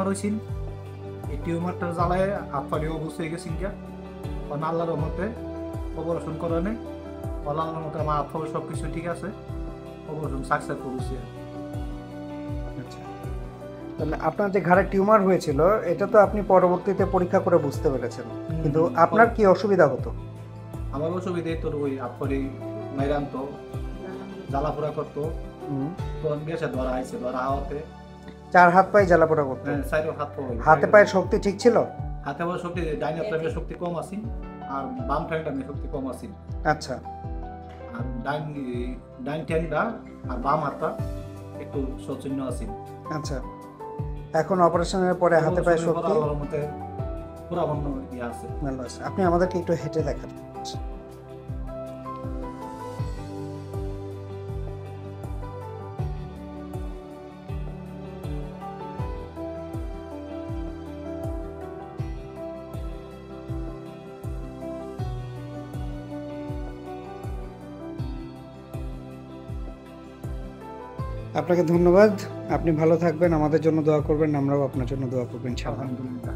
Tumour হয়েছিল, এই টিউমারটার জ্বালায় হাত পাড়ি অবস্থা হয়ে গেছিল গিয়া, আল্লাহর রহমতে অপারেশন করে নেই, আল্লাহর রহমতে আমার হাত সব কিছু ঠিক আছে, অপারেশন সাকসেসফুল হয়েছে। আচ্ছা, তাহলে আপনার যে ঘাড়ে টিউমার হয়েছিল এটা তো আপনি পরবর্তীতে পরীক্ষা করে বুঝতে পেরেছেন, কিন্তু আপনার কি অসুবিধা হতো? আমার অসুবিধা তোর ওই হাত পাড়ি মাইরা আনতো, জ্বালাপোড়া করতো, তখন গেছে ধরা আইছে, ধরা আওয়াতে চার হাত পায়ে জ্বালাপোড়া করতো? সাইডে হাত পা হাতে পায়ের শক্তি ঠিক ছিল? হাতে পায়ে শক্তি, ডাইন হাতে শক্তি কম আছে আর বাম ঠ্যাংটা শক্তি কম আছে। আচ্ছা, আর ডাইন ঠ্যাংটা আর বাম হাতটা একটু সচন্য আছে। আচ্ছা, এখন অপারেশনের পরে হাতে পায়ে শক্তি মতে পুরা বন্ধ ইয়ে আছে। ভালো আছে। আপনি আমাদেরকে একটু হেঁটে দেখান। আপনাকে ধন্যবাদ, আপনি ভালো থাকবেন, আমাদের জন্য দোয়া করবেন, আমরাও আপনার জন্য দোয়া করবেন ইনশাআল্লাহ। আলহামদুলিল্লাহ।